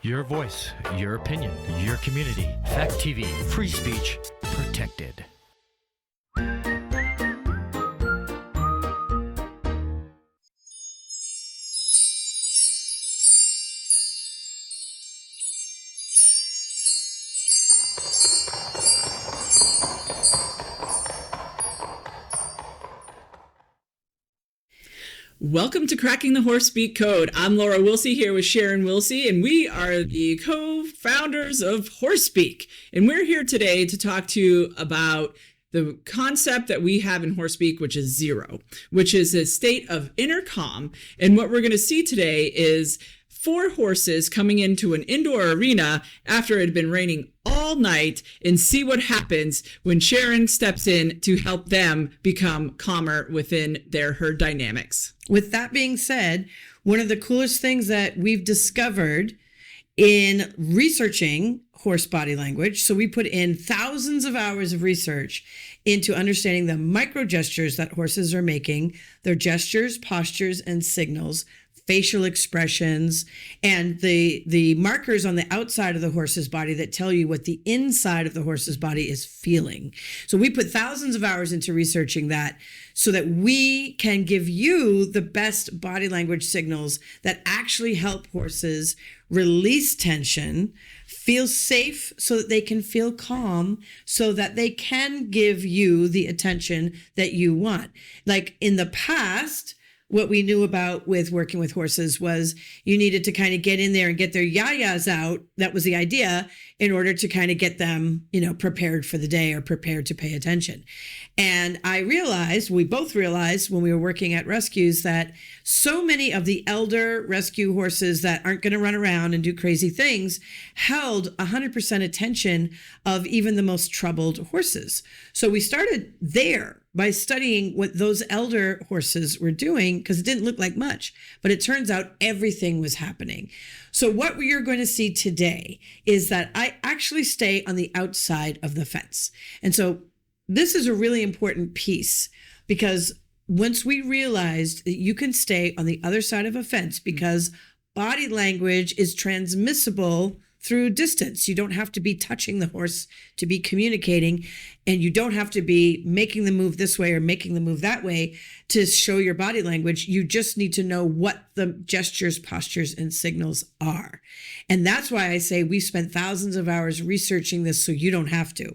Your voice, your opinion, your community. Fact TV, free speech, protected. Welcome to Cracking the Horse Speak Code. I'm Laura Wilse here with Sharon Wilse, and we are the co-founders of Horse Speak. And we're here today to talk to you about the concept that we have in Horse Speak, which is zero, which is a state of inner calm. And what we're going to see today is 4 horses coming into an indoor arena after it had been raining all night, and see what happens when Sharon steps in to help them become calmer within their herd dynamics. With that being said, one of the coolest things that we've discovered in researching horse body language, so we put in thousands of hours of research into understanding the micro gestures that horses are making, their gestures, postures, and signals, facial expressions, and the markers on the outside of the horse's body that tell you what the inside of the horse's body is feeling. So we put thousands of hours into researching that so that we can give you the best body language signals that actually help horses release tension, feel safe so that they can feel calm, so that they can give you the attention that you want. Like in the past, what we knew about with working with horses was you needed to kind of get in there and get their yayas out. That was the idea, in order to kind of get them, prepared for the day or prepared to pay attention. And we both realized when we were working at rescues that so many of the elder rescue horses that aren't going to run around and do crazy things held 100% attention of even the most troubled horses. So we started there by studying what those elder horses were doing, because it didn't look like much, but it turns out everything was happening. So what you're going to see today is that I actually stay on the outside of the fence. And so this is a really important piece, because once we realized that you can stay on the other side of a fence, because body language is transmissible through distance. You don't have to be touching the horse to be communicating, and you don't have to be making the move this way or making the move that way to show your body language. You just need to know what the gestures, postures, and signals are. And that's why I say we spent thousands of hours researching this so you don't have to.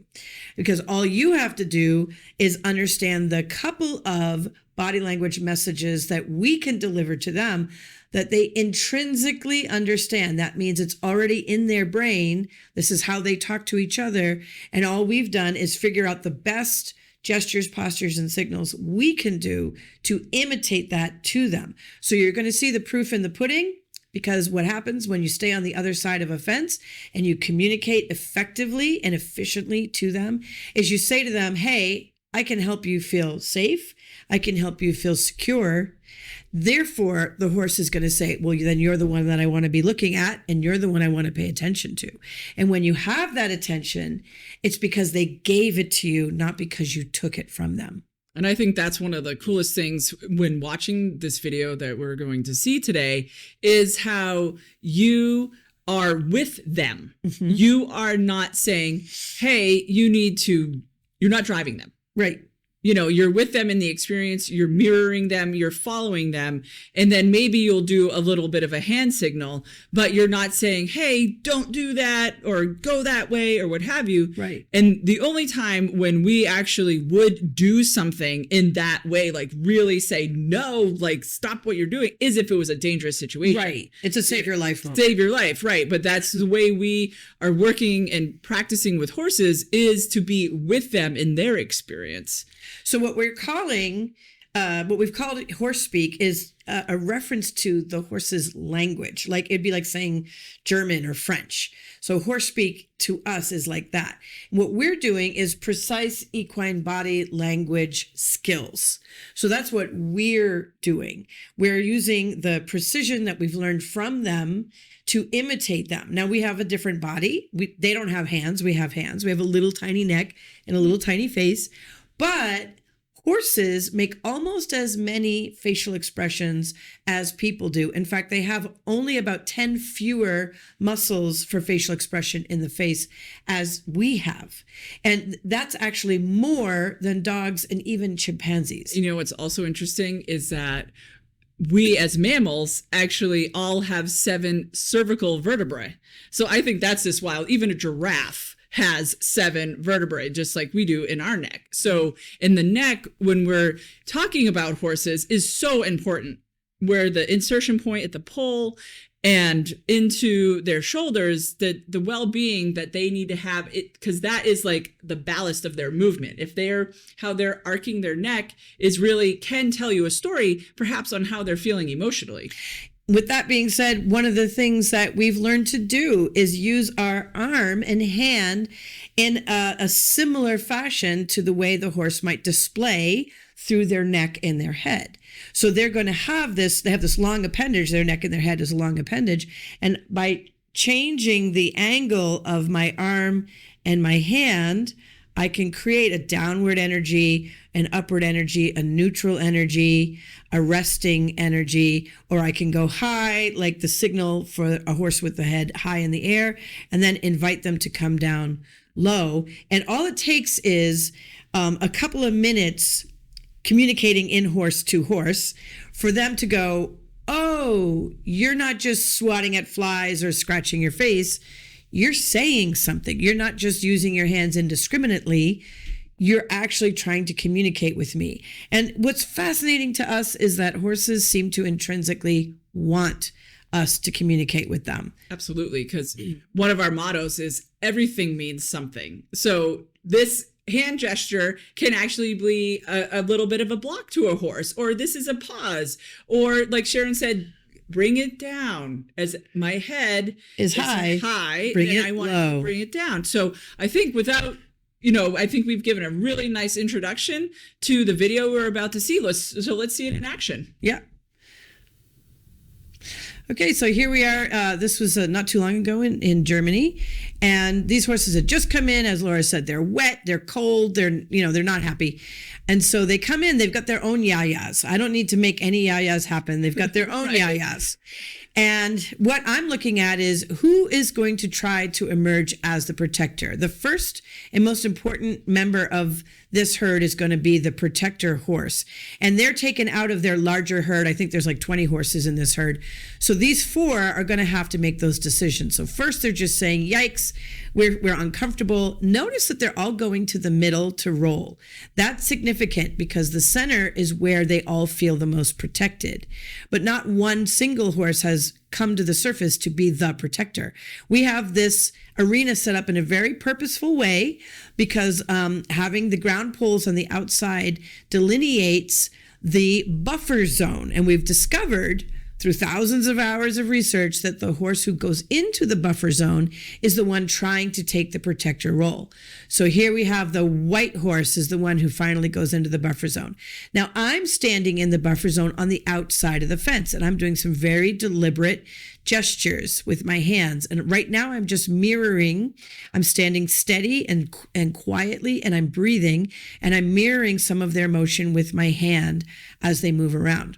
Because all you have to do is understand the couple of body language messages that we can deliver to them that they intrinsically understand. That means it's already in their brain. This is how they talk to each other. And all we've done is figure out the best gestures, postures, and signals we can do to imitate that to them. So you're going to see the proof in the pudding, because what happens when you stay on the other side of a fence and you communicate effectively and efficiently to them is you say to them, hey, I can help you feel safe. I can help you feel secure. Therefore, the horse is going to say, well, then you're the one that I want to be looking at, and you're the one I want to pay attention to. And when you have that attention, it's because they gave it to you, not because you took it from them. And I think that's one of the coolest things when watching this video that we're going to see today is how you are with them. Mm-hmm. You are not saying, hey, you're not driving them. Right. You're with them in the experience, you're mirroring them, you're following them, and then maybe you'll do a little bit of a hand signal, but you're not saying, hey, don't do that or go that way or what have you. Right. And the only time when we actually would do something in that way, like really say, no, like stop what you're doing, is if it was a dangerous situation. Right. It's a save your life moment. Save your life, right. But that's the way we are working and practicing with horses, is to be with them in their experience. So what we've called it horse speak is a reference to the horse's language. Like it'd be like saying German or French. So horse speak to us is like that. What we're doing is precise equine body language skills. So that's what we're doing. We're using the precision that we've learned from them to imitate them. Now we have a different body. They don't have hands. We have hands. We have a little tiny neck and a little tiny face. But Horses make almost as many facial expressions as people do. In fact, they have only about 10 fewer muscles for facial expression in the face as we have. And that's actually more than dogs and even chimpanzees. You know, what's also interesting is that we as mammals actually all have 7 cervical vertebrae. So I think that's just wild. Even a giraffe has 7 vertebrae, just like we do in our neck. So in the neck, when we're talking about horses, is so important, where the insertion point at the poll and into their shoulders, the well-being that they need to have, it because that is like the ballast of their movement. If how they're arcing their neck is really can tell you a story, perhaps on how they're feeling emotionally. With that being said, one of the things that we've learned to do is use our arm and hand in a similar fashion to the way the horse might display through their neck and their head. So they're going to have this, they have this long appendage, their neck and their head is a long appendage. And by changing the angle of my arm and my hand, I can create a downward energy, an upward energy, a neutral energy, a resting energy, or I can go high, like the signal for a horse with the head high in the air, and then invite them to come down low. And all it takes is a couple of minutes communicating in horse to horse for them to go, oh, you're not just swatting at flies or scratching your face. You're saying something. You're not just using your hands indiscriminately. You're actually trying to communicate with me. And what's fascinating to us is that horses seem to intrinsically want us to communicate with them. Absolutely, because one of our mottos is everything means something. So this hand gesture can actually be a little bit of a block to a horse, or this is a pause, or like Sharon said, bring it down. As my head is high, bring it I want low. to bring it down. So I think I think we've given a really nice introduction to the video we're about to see. Let's see it in action. Yeah. Okay, so here we are. This was not too long ago in Germany, and these horses had just come in. As Laura said, they're wet, they're cold, they're not happy, and so they come in. They've got their own yayas. I don't need to make any yayas happen. They've got their own Right. yayas. And what I'm looking at is who is going to try to emerge as the protector. The first and most important member of this herd is going to be the protector horse. And they're taken out of their larger herd. I think there's like 20 horses in this herd. So these 4 are going to have to make those decisions. So first they're just saying, yikes, we're uncomfortable. Notice that they're all going to the middle to roll. That's significant because the center is where they all feel the most protected. But not one single horse has come to the surface to be the protector. We have this arena set up in a very purposeful way because having the ground poles on the outside delineates the buffer zone. And we've discovered through thousands of hours of research that the horse who goes into the buffer zone is the one trying to take the protector role. So here we have the white horse is the one who finally goes into the buffer zone. Now I'm standing in the buffer zone on the outside of the fence, and I'm doing some very deliberate gestures with my hands. And right now I'm just mirroring. I'm standing steady and quietly, and I'm breathing, and I'm mirroring some of their motion with my hand as they move around.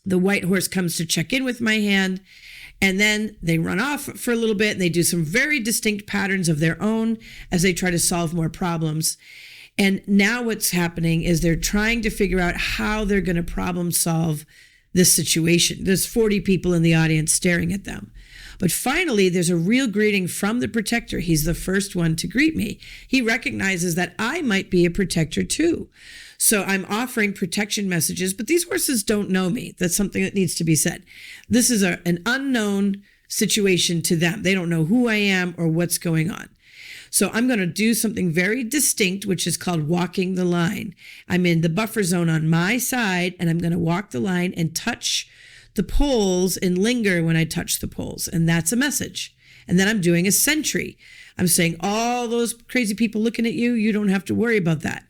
The white horse comes to check in with my hand, and then they run off for a little bit, and they do some very distinct patterns of their own as they try to solve more problems. And now what's happening is they're trying to figure out how they're going to problem solve this situation. There's 40 people in the audience staring at them. But finally, there's a real greeting from the protector. He's the first one to greet me. He recognizes that I might be a protector too. So I'm offering protection messages, but these horses don't know me. That's something that needs to be said. This is an unknown situation to them. They don't know who I am or what's going on. So I'm going to do something very distinct, which is called walking the line. I'm in the buffer zone on my side, and I'm going to walk the line and touch the poles and linger when I touch the poles. And that's a message. And then I'm doing a sentry. I'm saying, all those crazy people looking at you, you don't have to worry about that.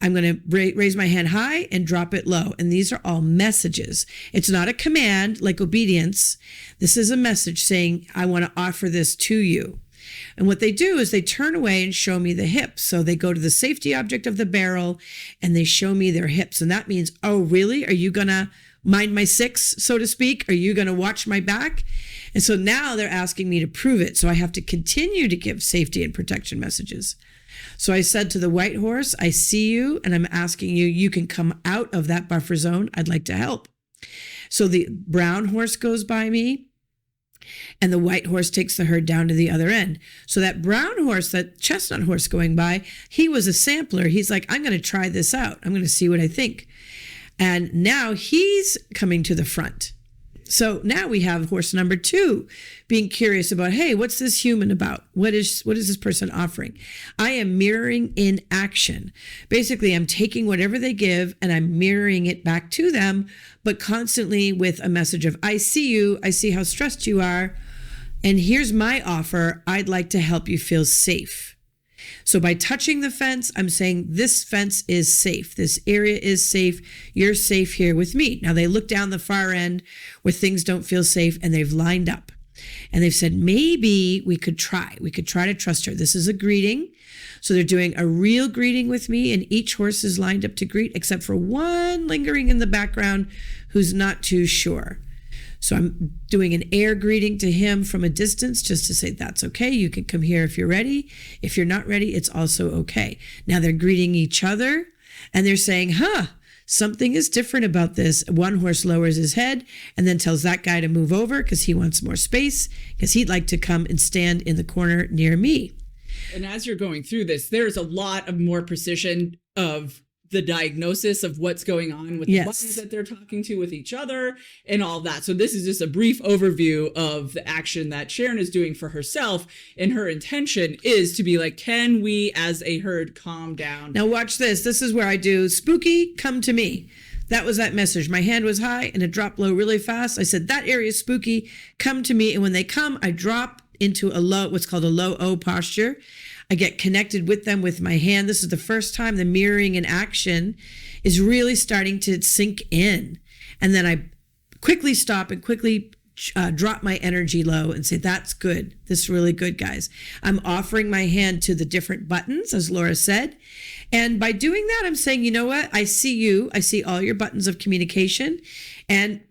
I'm going to raise my hand high and drop it low. And these are all messages. It's not a command like obedience. This is a message saying, I want to offer this to you. And what they do is they turn away and show me the hips. So they go to the safety object of the barrel and they show me their hips. And that means, oh, really? Are you going to mind my six, so to speak? Are you going to watch my back? And so now they're asking me to prove it. So I have to continue to give safety and protection messages. So I said to the white horse, I see you, and I'm asking you, you can come out of that buffer zone. I'd like to help. So the brown horse goes by me, and the white horse takes the herd down to the other end. So that brown horse, that chestnut horse going by, he was a sampler. He's like, I'm going to try this out. I'm going to see what I think. And now he's coming to the front. So now we have horse number 2 being curious about, hey, what's this human about? What is this person offering? I am mirroring in action. Basically, I'm taking whatever they give and I'm mirroring it back to them, but constantly with a message of, I see you, I see how stressed you are, and here's my offer. I'd like to help you feel safe. So by touching the fence, I'm saying this fence is safe. This area is safe. You're safe here with me. Now they look down the far end where things don't feel safe and they've lined up. And they've said, maybe we could try. We could try to trust her. This is a greeting. So they're doing a real greeting with me and each horse is lined up to greet except for one lingering in the background who's not too sure. So I'm doing an air greeting to him from a distance just to say, that's okay. You can come here if you're ready. If you're not ready, it's also okay. Now they're greeting each other and they're saying, something is different about this. One horse lowers his head and then tells that guy to move over because he wants more space because he'd like to come and stand in the corner near me. And as you're going through this, there's a lot of more precision of the diagnosis of what's going on with the buttons that they're talking to with each other and all that. So this is just a brief overview of the action that Sharon is doing for herself. And her intention is to be like, can we as a herd calm down? Now watch this. This is where I do spooky, come to me. That was that message. My hand was high and it dropped low really fast. I said, that area is spooky, come to me. And when they come, I drop into a low, what's called a low O posture. I get connected with them with my hand. This is the first time the mirroring in action is really starting to sink in. And then I quickly stop and quickly drop my energy low and say, that's good. This is really good, guys. I'm offering my hand to the different buttons, as Laura said. And by doing that, I'm saying, you know what? I see you. I see all your buttons of communication and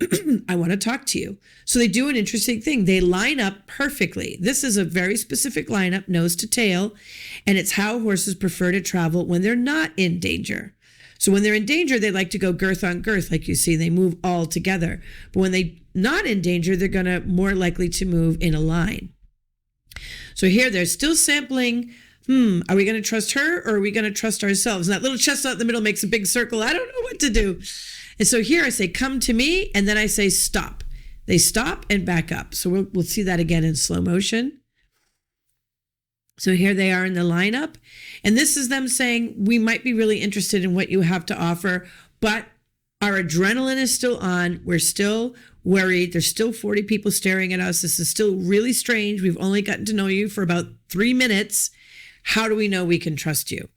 I want to talk to you. So they do an interesting thing. They line up perfectly. This is a very specific lineup, nose to tail, and it's how horses prefer to travel when they're not in danger. So when they're in danger, they like to go girth on girth, like you see, they move all together. But when they're not in danger, they're going to more likely to move in a line. So here they're still sampling. Are we going to trust her or are we going to trust ourselves? And that little chestnut in the middle makes a big circle. I don't know what to do. And so here I say, come to me. And then I say, stop. They stop and back up. So we'll see that again in slow motion. So here they are in the lineup. And this is them saying, we might be really interested in what you have to offer, but our adrenaline is still on. We're still worried. There's still 40 people staring at us. This is still really strange. We've only gotten to know you for about 3 minutes. How do we know we can trust you?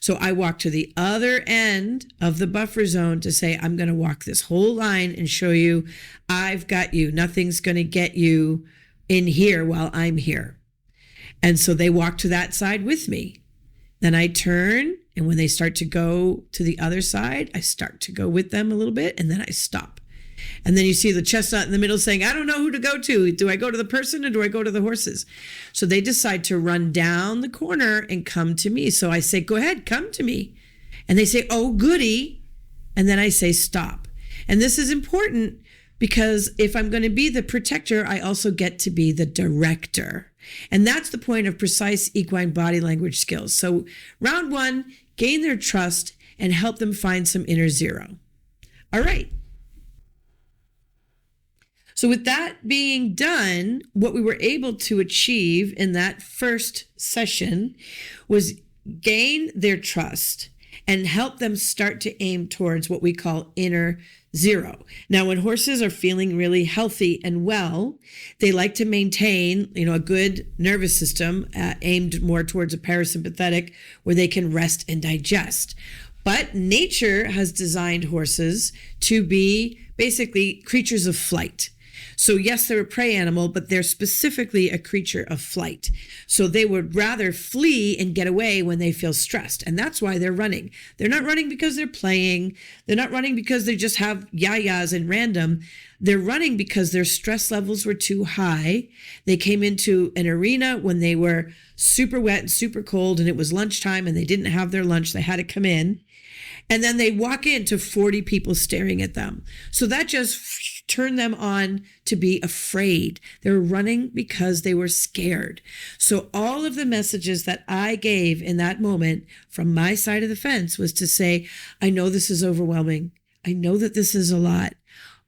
So I walk to the other end of the buffer zone to say, I'm going to walk this whole line and show you I've got you. Nothing's going to get you in here while I'm here. And so they walk to that side with me. Then I turn, and when they start to go to the other side, I start to go with them a little bit, and then I stop. And then you see the chestnut in the middle saying, I don't know who to go to. Do I go to the person or do I go to the horses? So they decide to run down the corner and come to me. So I say, go ahead, come to me. And they say, oh, goody. And then I say, stop. And this is important because if I'm going to be the protector, I also get to be the director. And that's the point of precise equine body language skills. So round 1, gain their trust and help them find some inner zero. All right. So with that being done, what we were able to achieve in that first session was gain their trust and help them start to aim towards what we call inner zero. Now, when horses are feeling really healthy and well, they like to maintain, a good nervous system aimed more towards a parasympathetic where they can rest and digest. But nature has designed horses to be basically creatures of flight. So yes, they're a prey animal, but they're specifically a creature of flight. So they would rather flee and get away when they feel stressed. And that's why they're running. They're not running because they're playing. They're not running because they just have yayas and random. They're running because their stress levels were too high. They came into an arena when they were super wet and super cold, and it was lunchtime and they didn't have their lunch. They had to come in. And then they walk into 40 people staring at them. So that just turned them on to be afraid. They were running because they were scared. So all of the messages that I gave in that moment from my side of the fence was to say, I know this is overwhelming. I know that this is a lot,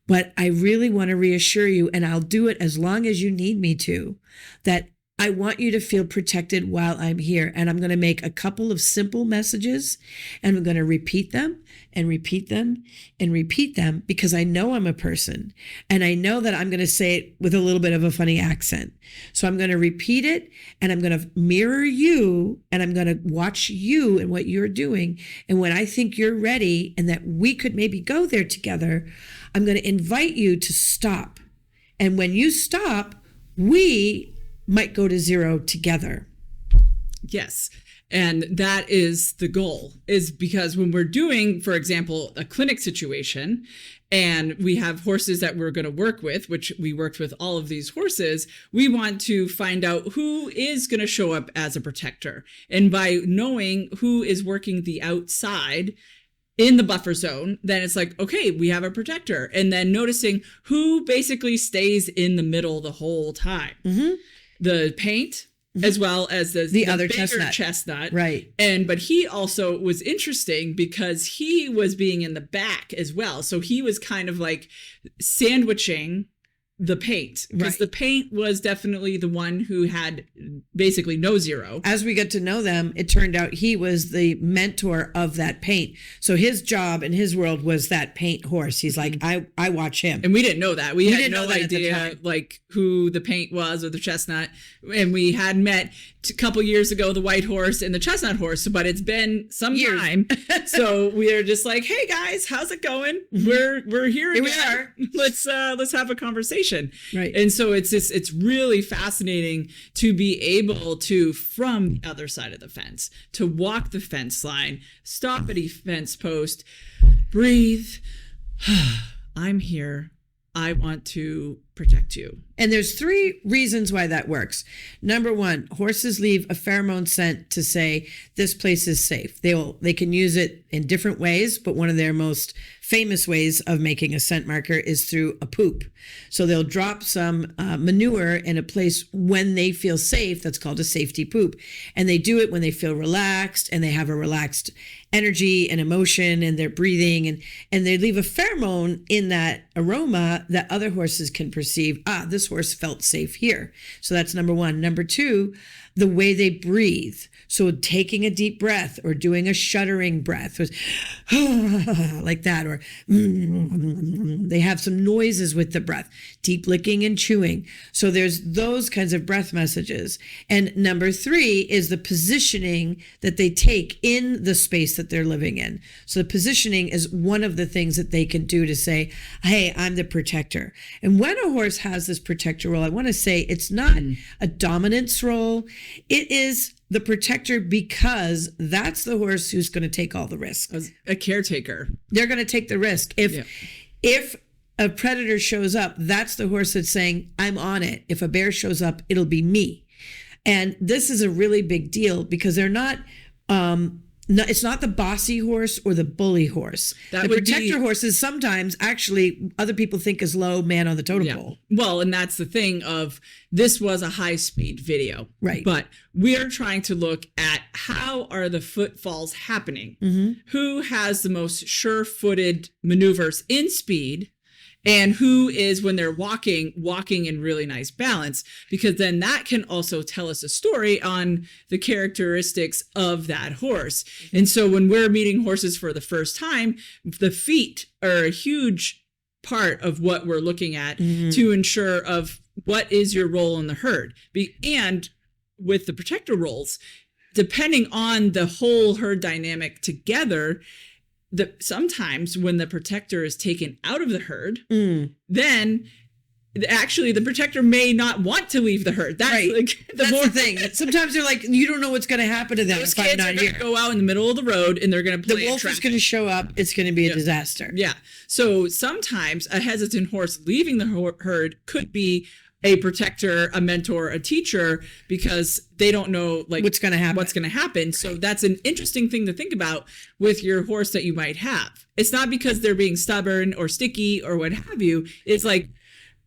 but I really want to reassure you, and I'll do it as long as you need me to, that I want you to feel protected while I'm here. And I'm going to make a couple of simple messages, and I'm going to repeat them and repeat them and repeat them, because I know I'm a person, and I know that I'm going to say it with a little bit of a funny accent. So I'm going to repeat it, and I'm going to mirror you, and I'm going to watch you and what you're doing. And when I think you're ready and that we could maybe go there together, I'm going to invite you to stop. And when you stop, we might go to zero together. Yes. And that is the goal, is because when we're doing, for example, a clinic situation, and we have horses that we're going to work with, which we worked with all of these horses, we want to find out who is going to show up as a protector. And by knowing who is working the outside in the buffer zone, then it's like, okay, we have a protector. And then noticing who basically stays in the middle the whole time. Mm-hmm. The paint, as well as the other bigger chestnut. Right. But he also was interesting because he was being in the back as well. So he was kind of like sandwiching the paint, because the paint was definitely the one who had basically no zero. As we got to know them, it turned out he was the mentor of that paint. So his job in his world was that paint horse. He's like, I watch him. And we didn't know that. We had no idea like who the paint was or the chestnut. And we had met a couple years ago the white horse and the chestnut horse, but it's been some time. So we're just like, hey guys, how's it going? We're here again. We are. Let's have a conversation. Right. And so it's really fascinating to be able to, from the other side of the fence, to walk the fence line, stop at a fence post, breathe. I'm here. I want to protect you. And there's 3 reasons why that works. Number 1, horses leave a pheromone scent to say this place is safe. They can use it in different ways, but one of their most famous ways of making a scent marker is through a poop. So they'll drop some manure in a place when they feel safe. That's called a safety poop. And they do it when they feel relaxed and they have a relaxed energy and emotion, and they're breathing, and they leave a pheromone in that aroma that other horses can perceive. This horse felt safe here. So that's number 1. Number 2, the way they breathe. So taking a deep breath or doing a shuddering breath, like that, or they have some noises with the breath, deep licking and chewing. So there's those kinds of breath messages. And number 3 is the positioning that they take in the space that they're living in. So the positioning is one of the things that they can do to say, hey, I'm the protector. And when a horse has this protector role, I want to say it's not a dominance role. It is the protector because that's the horse who's going to take all the risk. A caretaker. They're going to take the risk. If a predator shows up, that's the horse that's saying, I'm on it. If a bear shows up, it'll be me. And this is a really big deal because they're not, it's not the bossy horse or the bully horse. The protector horses sometimes actually other people think is low man on the totem pole. Well, and that's the thing of this was a high speed video. Right. But we're trying to look at how are the footfalls happening? Mm-hmm. Who has the most sure-footed maneuvers in speed? And who is, when they're walking in really nice balance, because then that can also tell us a story on the characteristics of that horse. And so when we're meeting horses for the first time, the feet are a huge part of what we're looking at to ensure of what is your role in the herd. And with the protector roles, depending on the whole herd dynamic together, sometimes when the protector is taken out of the herd, then actually the protector may not want to leave the herd. That's Right. like That's the thing. Sometimes they're like, you don't know what's going to happen to them Those if I'm kids not are going here. to go out in the middle of the road and they're going to play The wolf is going to show up. It's going to be a disaster. Yeah. So sometimes a hesitant horse leaving the herd could be a protector, a mentor, a teacher, because they don't know like What's going to happen. So that's an interesting thing to think about with your horse that you might have. It's not because they're being stubborn or sticky or what have you. It's like,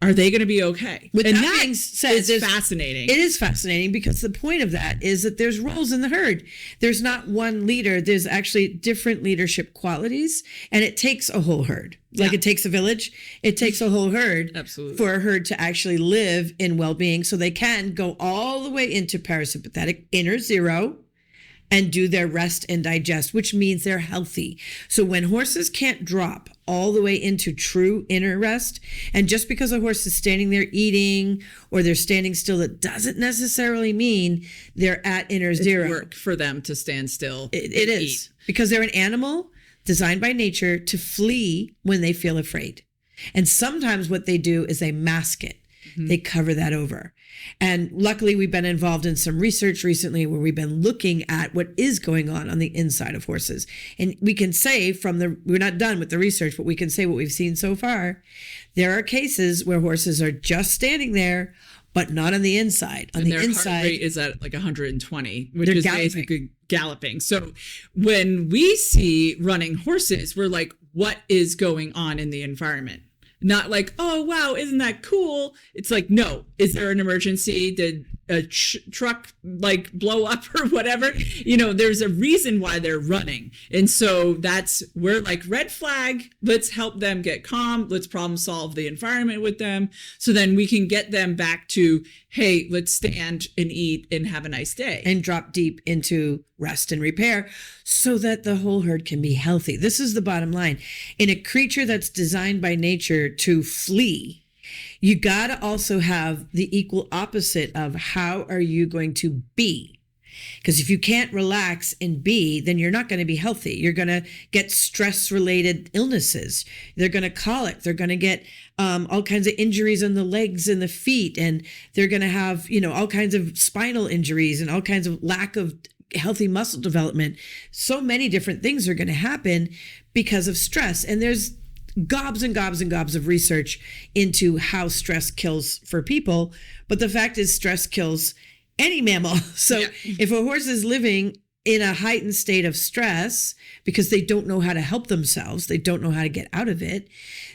are they going to be okay? With and that being said, is fascinating. It is fascinating because the point of that is that there's roles in the herd. There's not one leader. There's actually different leadership qualities, and it takes a whole herd. Like it takes a village, it takes a whole herd. Absolutely. For a herd to actually live in well-being, so they can go all the way into parasympathetic inner zero and do their rest and digest, which means they're healthy. So when horses can't drop all the way into true inner rest, and just because a horse is standing there eating or they're standing still, that doesn't necessarily mean they're at inner zero. Work for them to stand still. It is eat. because they're an animal designed by nature to flee when they feel afraid. And sometimes what they do is they mask it. They cover that over. And luckily, we've been involved in some research recently where we've been looking at what is going on the inside of horses. And we can say we're not done with the research, but we can say what we've seen so far. There are cases where horses are just standing there, but not on the inside. On the inside, heart rate is at like 120, which They're is galloping. basically galloping. So when we see running horses, we're like, what is going on in the environment? Not like, oh, wow, isn't that cool? It's like, no, is there an emergency? Did a truck like blow up or whatever? You know, there's a reason why they're running. And so we're like, red flag, let's help them get calm. Let's problem solve the environment with them. So then we can get them back to, hey, let's stand and eat and have a nice day. and drop deep into rest and repair so that the whole herd can be healthy. This is the bottom line. In a creature that's designed by nature to flee, you got to also have the equal opposite of how are you going to be? Because if you can't relax and be, then you're not going to be healthy. You're going to get stress-related illnesses. They're going to colic. They're going to get all kinds of injuries on the legs and the feet. And they're going to have, all kinds of spinal injuries and all kinds of lack of healthy muscle development. So many different things are going to happen because of stress. And there's gobs and gobs and gobs of research into how stress kills for people. But the fact is stress kills any mammal. So if a horse is living in a heightened state of stress because they don't know how to help themselves, they don't know how to get out of it,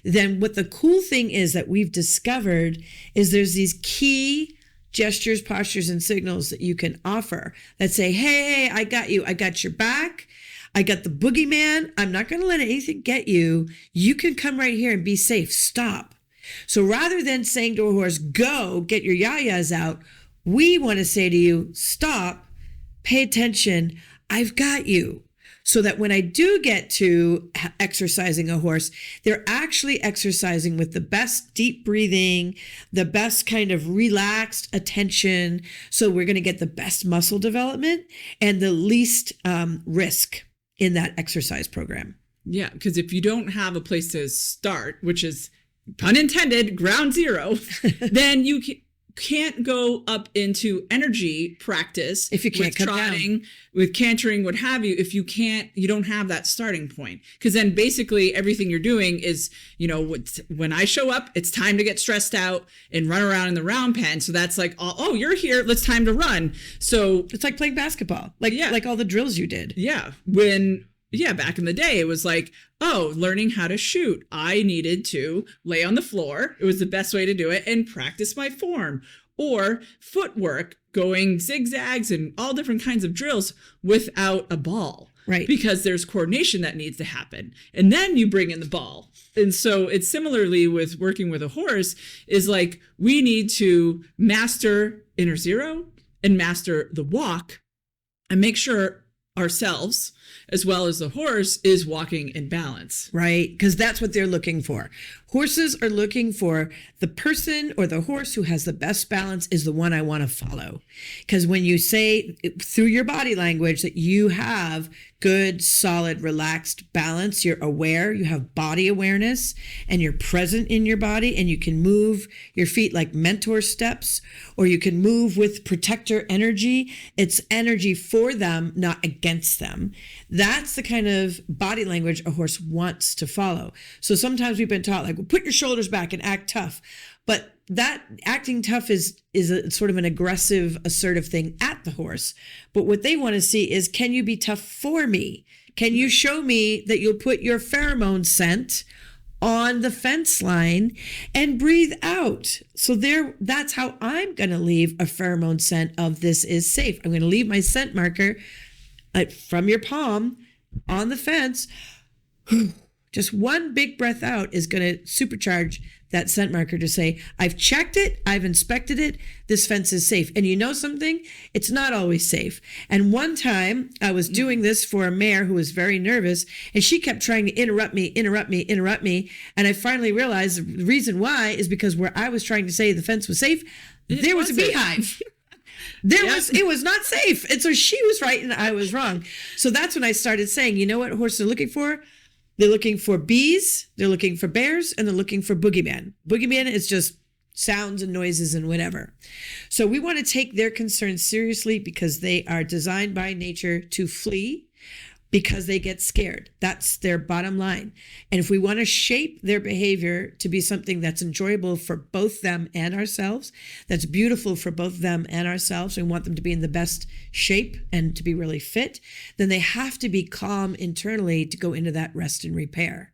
then what the cool thing is that we've discovered is there's these key gestures, postures, and signals that you can offer that say, hey, I got you. I got your back. I got the boogeyman. I'm not going to let anything get you. You can come right here and be safe. Stop. So rather than saying to a horse, go, get your yayas out, we want to say to you, stop, pay attention. I've got you. So that when I do get to exercising a horse, they're actually exercising with the best deep breathing, the best kind of relaxed attention. So we're going to get the best muscle development and the least risk in that exercise program. Yeah, because if you don't have a place to start, which is, pun intended, ground zero, then you can't go up into energy practice if you can't with come trotting, down. with cantering, what have you. If you don't have that starting point, because then basically everything you're doing is, when I show up, it's time to get stressed out and run around in the round pen. So that's like, oh, you're here. It's time to run. So it's like playing basketball, like all the drills you did. Yeah. Back in the day, it was like, learning how to shoot. I needed to lay on the floor. It was the best way to do it and practice my form. Or footwork, going zigzags and all different kinds of drills without a ball. Right. Because there's coordination that needs to happen. And then you bring in the ball. And so it's similarly with working with a horse is like, we need to master inner zero and master the walk and make sure ourselves as well as the horse is walking in balance. Right? Because that's what they're looking for. Horses are looking for the person or the horse who has the best balance is the one I want to follow. Because when you say through your body language that you have good, solid, relaxed balance, you're aware, you have body awareness, and you're present in your body, and you can move your feet like mentor steps, or you can move with protector energy. It's energy for them, not against them. That's the kind of body language a horse wants to follow. So sometimes we've been taught, like, well, put your shoulders back and act tough. But that acting tough is a sort of an aggressive, assertive thing at the horse. But what they want to see is, can you be tough for me? Can you show me that you'll put your pheromone scent on the fence line and breathe out? So that's how I'm going to leave a pheromone scent of this is safe. I'm going to leave my scent marker from your palm on the fence. Just one big breath out is going to supercharge that scent marker to say, I've checked it, I've inspected it, this fence is safe. And you know something? It's not always safe. And one time I was doing this for a mare who was very nervous, and she kept trying to interrupt me. And I finally realized the reason why is because where I was trying to say the fence was safe, there was a beehive. It was not safe. And so she was right and I was wrong. So that's when I started saying, you know what horses are looking for? They're looking for bees, they're looking for bears, and they're looking for boogeyman. Boogeyman is just sounds and noises and whatever. So we want to take their concerns seriously because they are designed by nature to flee because they get scared. That's their bottom line. And if we want to shape their behavior to be something that's enjoyable for both them and ourselves, that's beautiful for both them and ourselves, we want them to be in the best shape and to be really fit, then they have to be calm internally to go into that rest and repair.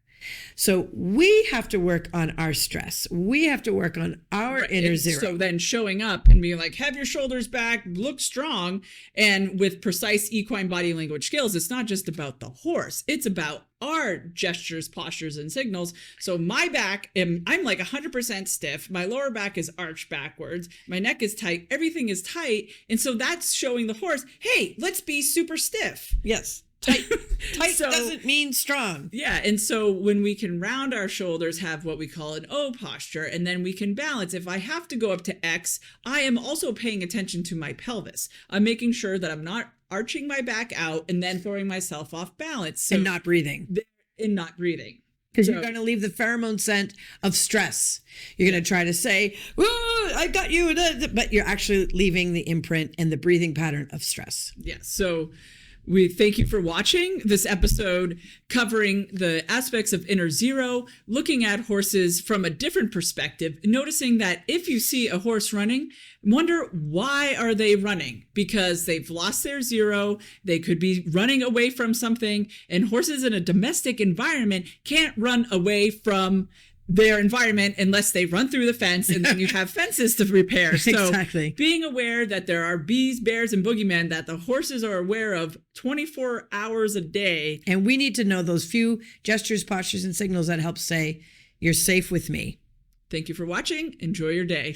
So we have to work on our stress. We have to work on our inner zero. So then showing up and being like, have your shoulders back, look strong. And with precise equine body language skills, it's not just about the horse. It's about our gestures, postures, and signals. So my back, I'm like 100% stiff. My lower back is arched backwards. My neck is tight. Everything is tight. And so that's showing the horse, hey, let's be super stiff. Yes. Tight So, doesn't mean strong. Yeah. And so when we can round our shoulders, have what we call an O posture, and then we can balance. If I have to go up to X, I am also paying attention to my pelvis. I'm making sure that I'm not arching my back out and then throwing myself off balance. So and not breathing. Because you're going to leave the pheromone scent of stress. You're going to try to say, I got you, but you're actually leaving the imprint and the breathing pattern of stress. Yeah. So we thank you for watching this episode covering the aspects of inner zero, looking at horses from a different perspective, noticing that if you see a horse running, wonder why are they running? Because they've lost their zero. They could be running away from something, and horses in a domestic environment can't run away from their environment unless they run through the fence, and then you have fences to repair. So exactly. Being aware that there are bees, bears, and boogeymen that the horses are aware of 24 hours a day. And we need to know those few gestures, postures, and signals that help say, you're safe with me. Thank you for watching. Enjoy your day.